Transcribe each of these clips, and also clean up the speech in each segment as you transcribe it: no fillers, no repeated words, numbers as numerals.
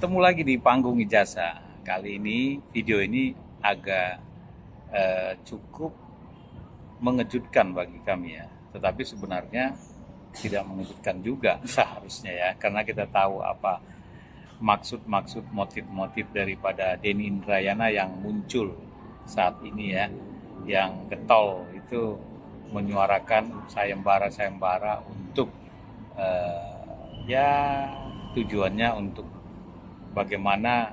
Ketemu lagi di panggung ijazah. Kali ini video ini agak cukup mengejutkan bagi kami ya. Tetapi sebenarnya tidak mengejutkan juga seharusnya ya, karena kita tahu apa maksud-maksud motif-motif daripada Denny Indrayana yang muncul saat ini ya, yang getol itu menyuarakan sayembara-sayembara untuk ya tujuannya untuk bagaimana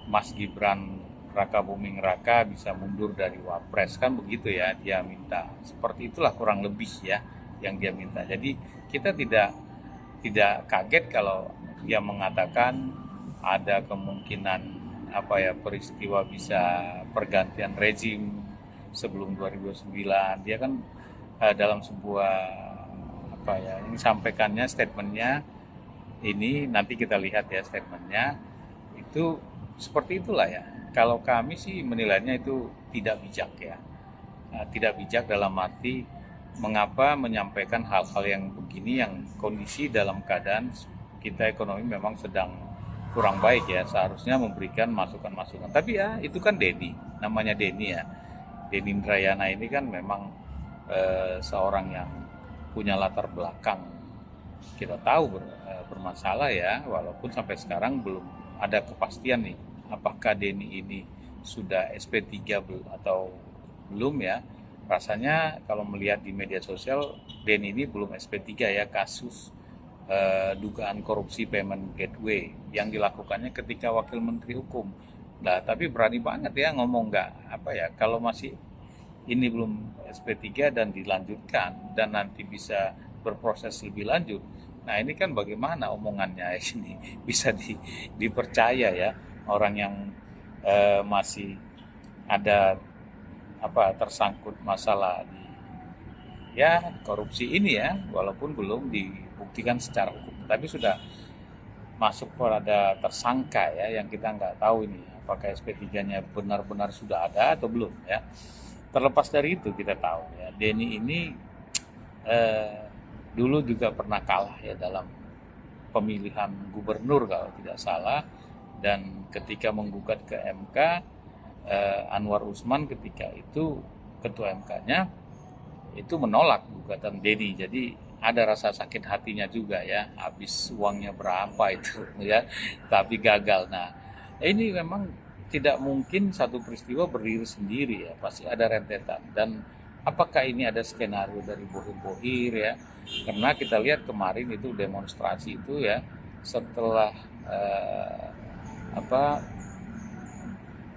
Mas Gibran Raka Buming Raka bisa mundur dari Wapres, kan begitu ya dia minta. Seperti itulah kurang lebih ya yang dia minta. Jadi kita tidak kaget kalau dia mengatakan ada kemungkinan peristiwa bisa pergantian rezim sebelum 2009. Dia kan dalam sebuah ini sampaikannya, statementnya ini nanti kita lihat ya statementnya itu seperti itulah ya. Kalau kami sih menilainya itu tidak bijak ya. Tidak bijak dalam arti mengapa menyampaikan hal-hal yang begini, yang kondisi dalam keadaan kita ekonomi memang sedang kurang baik ya, seharusnya memberikan masukan-masukan. Tapi ya itu kan Denny, namanya Denny ya. Denny Indrayana ini kan memang seorang yang punya latar belakang kita tahu bermasalah ya, walaupun sampai sekarang belum ada kepastian nih apakah Denny ini sudah SP3 atau belum ya. Rasanya kalau melihat di media sosial Denny ini belum SP3 ya, kasus dugaan korupsi payment gateway yang dilakukannya ketika wakil menteri hukum. Nah, tapi berani banget ya ngomong kalau masih ini belum SP3 dan dilanjutkan dan nanti bisa berproses lebih lanjut. Nah, ini kan bagaimana omongannya ini bisa dipercaya ya, orang yang masih ada tersangkut masalah di korupsi ini ya, walaupun belum dibuktikan secara hukum, tapi sudah masuk pada tersangka ya, yang kita nggak tahu ini apakah SP3-nya benar-benar sudah ada atau belum ya. Terlepas dari itu kita tahu ya, Denny ini dulu juga pernah kalah ya dalam pemilihan gubernur kalau tidak salah, dan ketika menggugat ke MK, Anwar Usman ketika itu ketua MK-nya itu menolak gugatan Denny. Jadi ada rasa sakit hatinya juga ya, habis uangnya berapa itu ya, tapi gagal. Nah, ini memang tidak mungkin satu peristiwa berdiri sendiri ya, pasti ada rentetan. Dan apakah ini ada skenario dari bohir-bohir ya? Karena kita lihat kemarin itu demonstrasi itu ya, setelah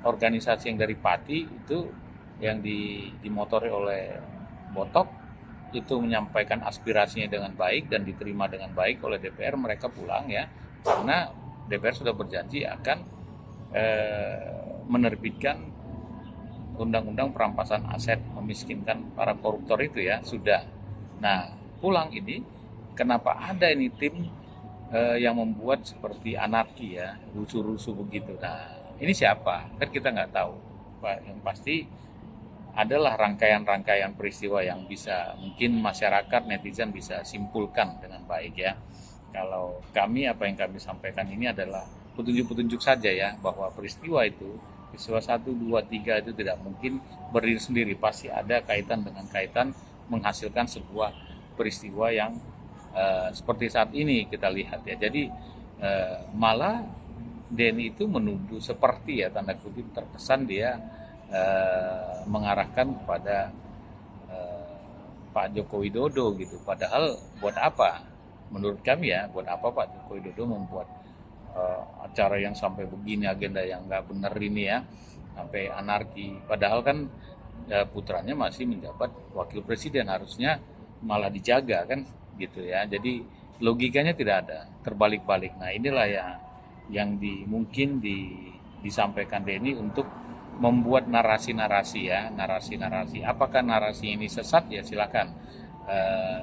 organisasi yang dari Pati itu yang dimotori oleh Botok itu menyampaikan aspirasinya dengan baik dan diterima dengan baik oleh DPR, mereka pulang ya, karena DPR sudah berjanji akan menerbitkan undang-undang perampasan aset, memiskinkan para koruptor itu ya, sudah. Nah, pulang ini kenapa ada ini tim yang membuat seperti anarki ya, rusuh-rusuh begitu. Nah, ini siapa? Kan kita nggak tahu. Yang pasti adalah rangkaian-rangkaian peristiwa yang bisa mungkin masyarakat, netizen bisa simpulkan dengan baik ya. Kalau kami, apa yang kami sampaikan ini adalah petunjuk-petunjuk saja ya, bahwa peristiwa 1, 2, 3 itu tidak mungkin berdiri sendiri, pasti ada kaitan dengan kaitan menghasilkan sebuah peristiwa yang seperti saat ini kita lihat ya. Jadi malah Denny itu menuduh seperti ya, tanda kutip, terkesan dia mengarahkan kepada Pak Joko Widodo gitu. Padahal buat apa? Menurut kami ya, buat apa Pak Joko Widodo membuat acara yang sampai begini, agenda yang nggak benar ini ya, sampai anarki. Padahal kan putranya masih menjabat wakil presiden, harusnya malah dijaga kan gitu ya. Jadi logikanya tidak ada, terbalik-balik. Nah, inilah ya yang mungkin disampaikan Denny untuk membuat narasi-narasi ya, narasi-narasi. Apakah narasi ini sesat ya silakan.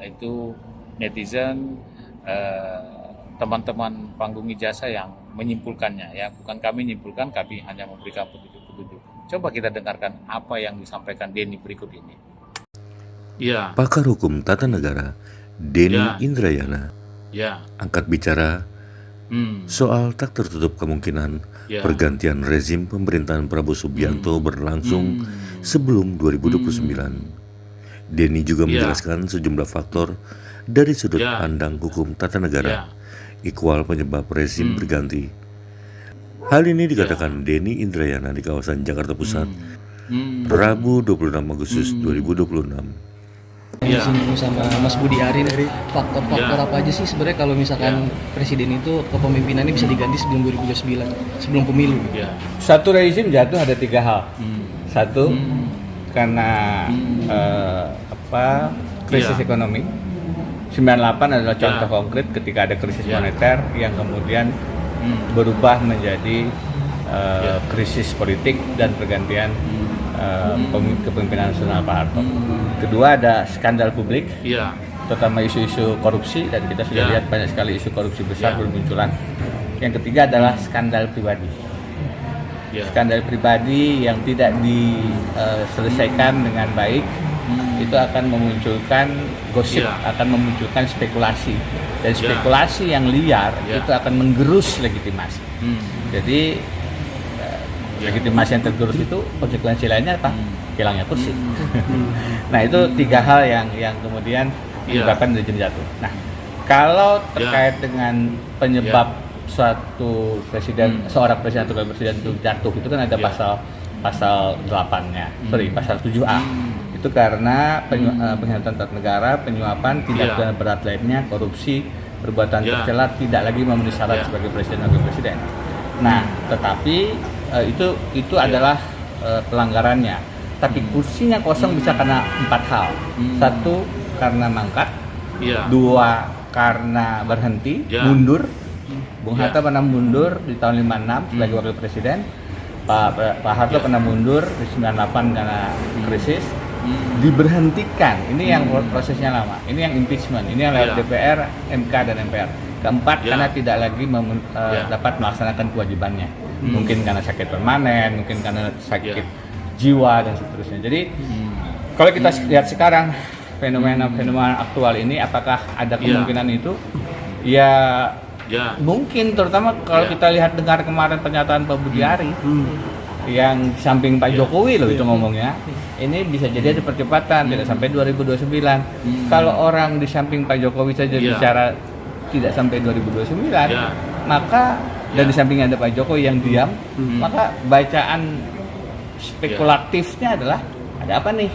Itu netizen, teman-teman panggung ijazah yang menyimpulkannya ya, bukan kami menyimpulkan, kami hanya memberikan petunjuk-petunjuk. Coba kita dengarkan apa yang disampaikan Denny berikut ini. Ya, Pakar Hukum Tata Negara Denny Ya. Indrayana ya, angkat bicara Soal tak tertutup kemungkinan Ya. pergantian rezim pemerintahan Prabowo Subianto berlangsung sebelum 2029. Denny juga Ya. menjelaskan sejumlah faktor dari sudut Ya. pandang hukum tata Ya. negara, ikhwal penyebab rezim berganti. Hal ini dikatakan Denny Indrayana di kawasan Jakarta Pusat, Rabu 26 Agustus 2026. Ya. Disinggung sama Mas Budi Ari nih, faktor-faktor Ya. apa aja sih sebenarnya kalau misalkan presiden itu kepemimpinannya bisa diganti sebelum 2029, sebelum pemilu? Ya. Satu rezim jatuh ada 3 hal. Satu, karena krisis Iya. ekonomi. 98 adalah contoh konkret ketika ada krisis Iya. moneter yang kemudian berubah menjadi krisis politik dan pergantian kepemimpinan nasional Pak Harto. Kedua, ada skandal publik, Ya. terutama isu-isu korupsi, dan kita sudah Ya. lihat banyak sekali isu korupsi besar Ya. bermunculan. Yang ketiga adalah skandal pribadi. Ya. Skandal pribadi yang tidak diselesaikan dengan baik itu akan memunculkan gosip, Ya. akan memunculkan spekulasi, dan Ya. spekulasi yang liar Ya. itu akan menggerus legitimasi. Jadi Ya. legitimasi yang tergerus itu konsekuensi lainnya apa? Hilangnya kursi. Nah, itu 3 hal yang kemudian Ya. menyebabkan rezim jatuh. Nah, kalau Ya. terkait dengan penyebab suatu presiden, seorang presiden atau wakil presiden itu jatuh, itu kan ada Ya. pasal 8-nya, pasal 7A. Itu karena pengkhianatan terhadap negara, penyuapan, tindak Ya. pidana berat lainnya, korupsi, perbuatan Ya. tercela tidak lagi memenuhi syarat Ya. sebagai presiden atau wakil presiden. Nah, tetapi itu adalah pelanggarannya. Tapi kursinya kosong bisa karena 4 hal. Satu, karena mangkat. Ya. 2, karena berhenti, Ya. mundur. Bung Ya. Hatta pernah mundur di tahun 56 sebagai wakil presiden. Pak Harto Ya. pernah mundur di 98 karena krisis. Diberhentikan. Ini yang prosesnya lama. Ini yang impeachment. Ini yang lewat Ya. DPR, MK dan MPR. Keempat, Ya. karena tidak lagi Ya. dapat melaksanakan kewajibannya. Mungkin karena sakit permanen, mungkin karena sakit Ya. jiwa dan seterusnya. Jadi kalau kita lihat sekarang fenomena aktual ini, apakah ada kemungkinan itu? Ya, Ya. mungkin, terutama kalau Ya. kita lihat dengar kemarin pernyataan Pak Budi Ari yang di samping Pak Jokowi loh itu ngomongnya. Ini bisa jadi ada percepatan, tidak sampai 2029. Kalau orang di samping Pak Jokowi saja Ya. bicara tidak sampai 2029, Ya. maka dan Ya. di sampingnya ada Pak Jokowi yang diam, maka bacaan spekulatifnya adalah ada apa nih?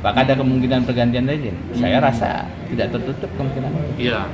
Apakah ada kemungkinan pergantian rezim? Saya rasa tidak tertutup kemungkinan itu. Ya.